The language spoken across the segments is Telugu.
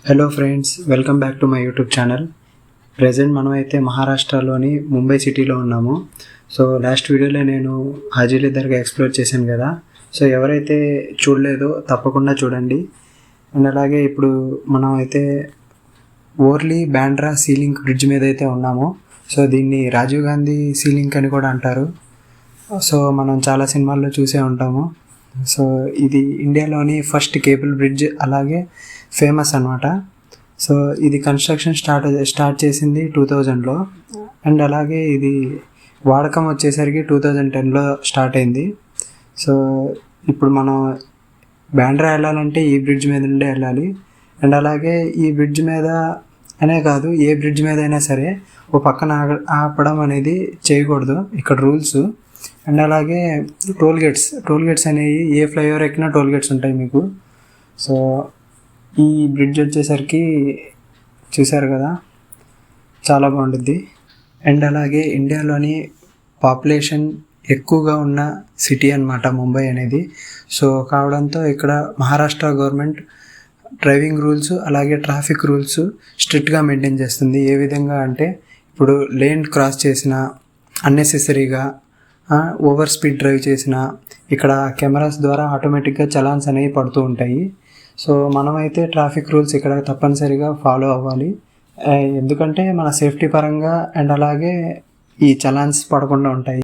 Hello friends, welcome back to my YouTube channel. Present మనమైతే మహారాష్ట్రలోని ముంబై సిటీలో ఉన్నాము. సో లాస్ట్ వీడియోలో నేను హాజీలీ దర్గా ఎక్స్ప్లోర్ చేశాను కదా. సో ఎవరైతే చూడలేదో తప్పకుండా చూడండి. అండ్ అలాగే ఇప్పుడు మనం అయితే ఓర్లీ బ్యాండ్రా సీలింగ్ బ్రిడ్జ్ మీద అయితే ఉన్నాము. సో దీన్ని రాజీవ్ గాంధీ సీలింగ్ అని కూడా అంటారు. సో మనం చాలా సినిమాల్లో చూసే ఉంటాము. సో ఇది ఇండియాలోని ఫస్ట్ కేబుల్ బ్రిడ్జ్, అలాగే ఫేమస్ అనమాట. సో ఇది కన్స్ట్రక్షన్ స్టార్ట్ చేసింది 2000లో. అండ్ అలాగే ఇది వాడకం వచ్చేసరికి 2010లో స్టార్ట్ అయింది. సో ఇప్పుడు మనం బ్యాండ్రా వెళ్ళాలంటే ఈ బ్రిడ్జ్ మీద నుండే వెళ్ళాలి. అండ్ అలాగే ఈ బ్రిడ్జ్ మీద అనే కాదు, ఏ బ్రిడ్జ్ మీద అయినా సరే ఓ పక్కన ఆపడం అనేది చేయకూడదు, ఇక్కడ రూల్స్. అండ్ అలాగే టోల్ గేట్స్ అనేవి ఏ ఫ్లైఓవర్ ఎక్కినా టోల్ గేట్స్ ఉంటాయి మీకు. సో ఈ బ్రిడ్జ్ వచ్చేసరికి చూసారు కదా, చాలా బాగుంటుంది. అండ్ అలాగే ఇండియాలోని పాపులేషన్ ఎక్కువగా ఉన్న సిటీ అన్నమాట ముంబై అనేది. సో కావడంతో ఇక్కడ మహారాష్ట్ర గవర్నమెంట్ డ్రైవింగ్ రూల్స్ అలాగే ట్రాఫిక్ రూల్స్ స్ట్రిక్ట్గా మెయింటైన్ చేస్తుంది. ఏ విధంగా అంటే ఇప్పుడు లేన్ క్రాస్ చేసిన, అన్నెసెసరీగా ఓవర్ స్పీడ్ డ్రైవ్ చేసిన, ఇక్కడ కెమెరాస్ ద్వారా ఆటోమేటిక్గా చలాన్స్ అనేవి పడుతూ ఉంటాయి. సో మనమైతే ట్రాఫిక్ రూల్స్ ఇక్కడ తప్పనిసరిగా ఫాలో అవ్వాలి, ఎందుకంటే మన సేఫ్టీ పరంగా. అండ్ అలాగే ఈ చలాన్స్ పడకుండా ఉంటాయి.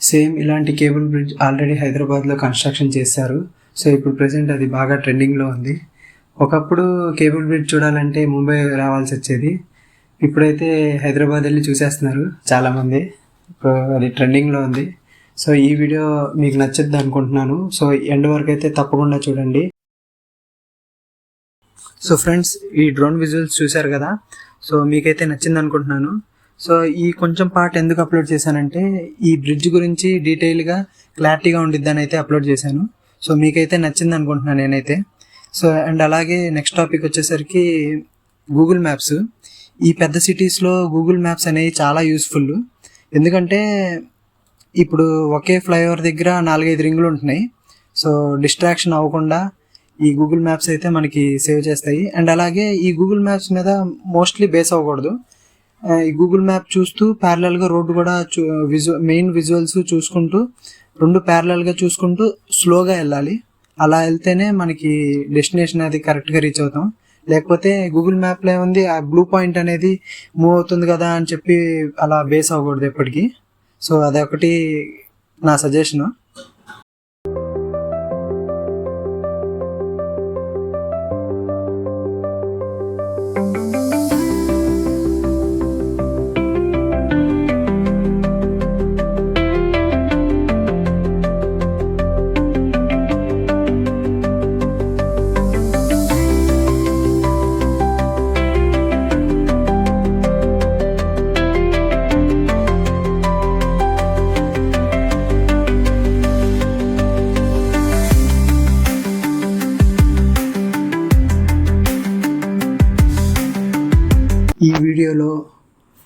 సేమ్ ఇలాంటి కేబుల్ బ్రిడ్జ్ ఆల్రెడీ హైదరాబాద్లో కన్స్ట్రక్షన్ చేశారు. సో ఇప్పుడు ప్రెసెంట్ అది బాగా ట్రెండింగ్లో ఉంది. ఒకప్పుడు కేబుల్ బ్రిడ్జ్ చూడాలంటే ముంబై రావాల్సి వచ్చేది, ఇప్పుడైతే హైదరాబాద్ వెళ్ళి చూసేస్తున్నారు చాలామంది. ఇప్పుడు అది ట్రెండింగ్లో ఉంది. సో ఈ వీడియో మీకు నచ్చుద్ది అనుకుంటున్నాను. సో ఎండ్ వరకు అయితే తప్పకుండా చూడండి. సో ఫ్రెండ్స్, ఈ డ్రోన్ విజువల్స్ చూశారు కదా. సో మీకైతే నచ్చింది అనుకుంటున్నాను. సో ఈ కొంచెం పార్ట్ ఎందుకు అప్లోడ్ చేశానంటే ఈ బ్రిడ్జ్ గురించి డీటెయిల్గా క్లారిటీగా ఉండిద్దని అయితే అప్లోడ్ చేశాను. సో మీకైతే నచ్చింది అనుకుంటున్నాను నేనైతే. సో అండ్ అలాగే నెక్స్ట్ టాపిక్ వచ్చేసరికి గూగుల్ మ్యాప్స్. ఈ పెద్ద సిటీస్లో గూగుల్ మ్యాప్స్ అనేవి చాలా యూస్ఫుల్. ఎందుకంటే ఇప్పుడు ఒకే ఫ్లైఓవర్ దగ్గర 4-5 రింగులు ఉంటున్నాయి. సో డిస్ట్రాక్షన్ అవ్వకుండా ఈ గూగుల్ మ్యాప్స్ అయితే మనకి సేవ్ చేస్తాయి. అండ్ అలాగే ఈ గూగుల్ మ్యాప్స్ మీద మోస్ట్లీ బేస్ అవ్వకూడదు. ఈ గూగుల్ మ్యాప్ చూస్తూ ప్యారలల్గా రోడ్డు కూడా మెయిన్ విజువల్స్ చూసుకుంటూ, రెండు ప్యారలల్గా చూసుకుంటూ స్లోగా వెళ్ళాలి. అలా వెళ్తేనే మనకి డెస్టినేషన్ అది కరెక్ట్గా రీచ్ అవుతాం. లేకపోతే గూగుల్ మ్యాప్లో ఏముంది, ఆ బ్లూ పాయింట్ అనేది మూవ్ అవుతుంది కదా అని చెప్పి అలా బేస్ అవ్వకూడదు ఎప్పటికీ. సో అదొకటి నా సజెషను. ఈ వీడియోలో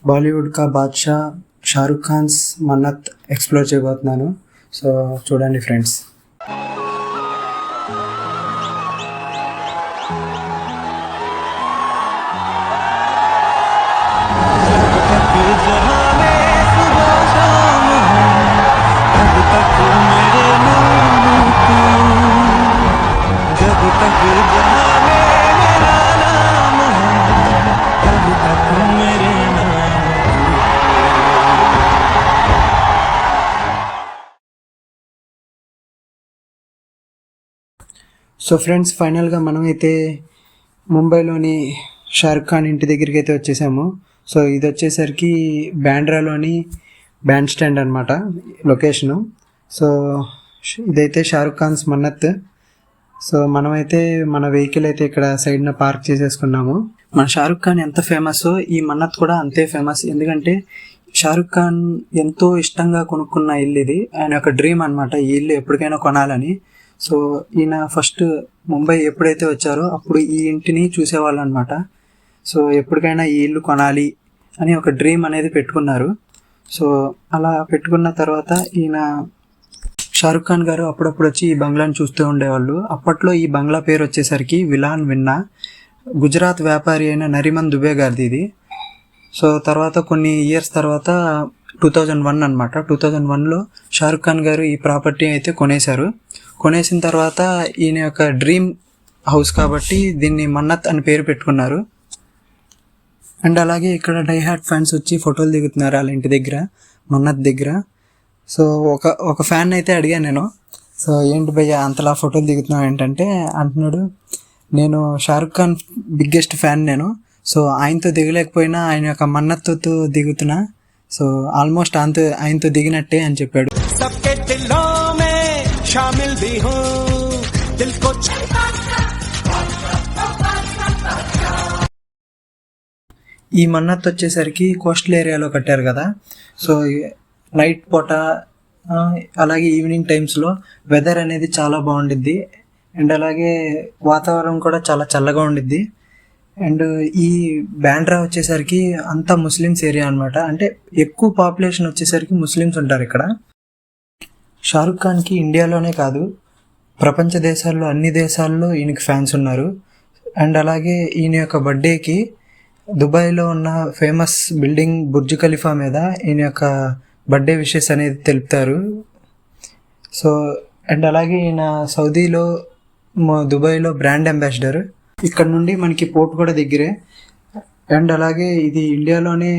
బాలీవుడ్ కా బాద్షా షారుఖ్ ఖాన్స్ మన్నత్ ఎక్స్ప్లోర్ చేయబోతున్నాను. సో చూడండి ఫ్రెండ్స్. సో ఫ్రెండ్స్, ఫైనల్గా మనమైతే ముంబైలోని షారుఖ్ ఖాన్ ఇంటి దగ్గరికి అయితే వచ్చేసాము. సో ఇది వచ్చేసరికి బ్యాండ్రాలోని బ్యాండ్ స్టాండ్ అనమాట లొకేషను. సో ఇదైతే షారుఖ్ ఖాన్స్ మన్నత్. సో మనమైతే మన వెహికల్ అయితే ఇక్కడ సైడ్న పార్క్ చేసేసుకున్నాము. మన షారుఖ్ ఖాన్ ఎంత ఫేమస్, ఈ మన్నత్ కూడా అంతే ఫేమస్. ఎందుకంటే షారుఖ్ ఖాన్ ఎంతో ఇష్టంగా కొనుక్కున్న ఇల్లు ఇది. ఆయన ఒక డ్రీమ్ అనమాట ఈ ఇల్లు ఎప్పటికైనా కొనాలని. సో ఈయన ఫస్ట్ ముంబై ఎప్పుడైతే వచ్చారో అప్పుడు ఈ ఇంటిని చూసేవాళ్ళు అనమాట. సో ఎప్పటికైనా ఈ ఇల్లు కొనాలి అని ఒక డ్రీమ్ అనేది పెట్టుకున్నారు. సో అలా పెట్టుకున్న తర్వాత ఈయన షారుఖ్ ఖాన్ గారు అప్పుడప్పుడు వచ్చి ఈ బంగ్లాని చూస్తూ ఉండేవాళ్ళు. అప్పట్లో ఈ బంగ్లా పేరు వచ్చేసరికి విలాన్ విన్నా. గుజరాత్ వ్యాపారి అయిన నరిమన్ దుబే గారిది ఇది. సో తర్వాత కొన్ని ఇయర్స్ తర్వాత 2001 అనమాట, 2001లో షారుఖ్ ఖాన్ గారు ఈ ప్రాపర్టీ అయితే కొనేశారు. కొనేసిన తర్వాత ఈయన యొక్క డ్రీమ్ హౌస్ కాబట్టి దీన్ని మన్నత్ అని పేరు పెట్టుకున్నారు. అండ్ అలాగే ఇక్కడ డైహార్ట్ ఫ్యాన్స్ వచ్చి ఫోటోలు దిగుతున్నారు వాళ్ళ ఇంటి దగ్గర, మన్నత్ దగ్గర. సో ఒక ఫ్యాన్ అయితే అడిగాను నేను, సో ఏంటి భయ్య అంతలా ఫోటోలు దిగుతున్నావు ఏంటంటే అంటున్నాడు, నేను షారుఖ్ ఖాన్ బిగ్గెస్ట్ ఫ్యాన్ నేను, సో ఆయనతో దిగలేకపోయినా ఆయన యొక్క మన్నత్తో దిగుతున్నా, సో ఆల్మోస్ట్ ఆయనతో దిగినట్టే అని చెప్పాడు. ఈ మన్నత్ వచ్చేసరికి కోస్టల్ ఏరియాలో కట్టారు కదా, సో నైట్ పూట అలాగే ఈవినింగ్ టైమ్స్లో వెదర్ అనేది చాలా బాగుండిద్ది. అండ్ అలాగే వాతావరణం కూడా చాలా చల్లగా ఉండిద్ది. అండ్ ఈ బ్యాండ్రా వచ్చేసరికి అంతా ముస్లిమ్స్ ఏరియా అనమాట, అంటే ఎక్కువ పాపులేషన్ వచ్చేసరికి ముస్లిమ్స్ ఉంటారు ఇక్కడ. షారుఖ్ ఖాన్కి ఇండియాలోనే కాదు ప్రపంచ దేశాల్లో అన్ని దేశాల్లో ఈయనకి ఫ్యాన్స్ ఉన్నారు. అండ్ అలాగే ఈయన యొక్క బర్త్డేకి దుబాయ్లో ఉన్న ఫేమస్ బిల్డింగ్ బుర్జ్ ఖలీఫా మీద ఈయన యొక్క బర్త్డే విషెస్ అనేది తెలుపుతారు. సో అండ్ అలాగే ఈయన సౌదీలో దుబాయ్లో బ్రాండ్ అంబాసిడర్. ఇక్కడ నుండి మనకి పోర్ట్ కూడా దగ్గరే. అండ్ అలాగే ఇది ఇండియాలోనే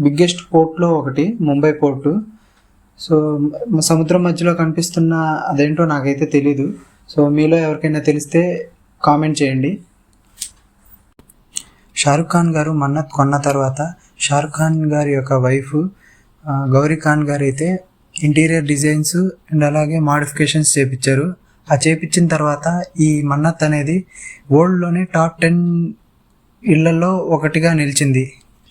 బిగ్గెస్ట్ పోర్ట్లో ఒకటి, ముంబై పోర్టు. సో సముద్రం మధ్యలో కనిపిస్తున్న అదేంటో నాకైతే తెలీదు. సో మీలో ఎవరికైనా తెలిస్తే కామెంట్ చేయండి. షారుఖ్ ఖాన్ గారు మన్నత్ కొన్న తర్వాత షారుఖ్ ఖాన్ గారి యొక్క వైఫ్ గౌరీ ఖాన్ గారు అయితే ఇంటీరియర్ డిజైన్స్ అండ్ అలాగే మాడిఫికేషన్స్ చేపించారు. ఆ చేపించిన తర్వాత ఈ మన్నత్ అనేది వరల్డ్లోనే టాప్ 10 ఇళ్లలో ఒకటిగా నిలిచింది.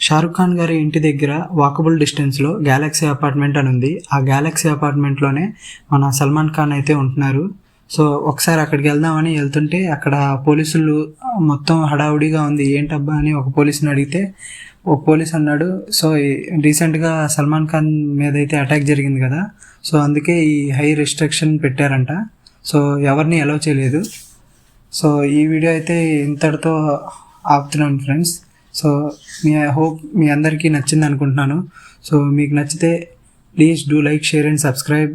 షారుఖ్ ఖాన్ గారి ఇంటి దగ్గర వాకబుల్ డిస్టెన్స్లో గ్యాలక్సీ అపార్ట్మెంట్ అని ఉంది. ఆ గ్యాలక్సీ అపార్ట్మెంట్లోనే మన సల్మాన్ ఖాన్ అయితే ఉంటున్నారు. సో ఒకసారి అక్కడికి వెళ్దామని వెళ్తుంటే అక్కడ పోలీసులు మొత్తం హడావుడిగా ఉంది, ఏంటబ్బా అని ఒక పోలీసుని అడిగితే ఒక పోలీస్ అన్నాడు, సో రీసెంట్గా సల్మాన్ ఖాన్ మీద అయితే అటాక్ జరిగింది కదా, సో అందుకే ఈ హై రిస్ట్రిక్షన్ పెట్టారంట, సో ఎవరిని అలౌ చేయలేదు. సో ఈ వీడియో అయితే ఇంతటితో ఆపుతున్నాను ఫ్రెండ్స్. సో హోప్ మీ అందరికీ నచ్చింది అనుకుంటున్నాను. సో మీకు నచ్చితే please do like, share and subscribe.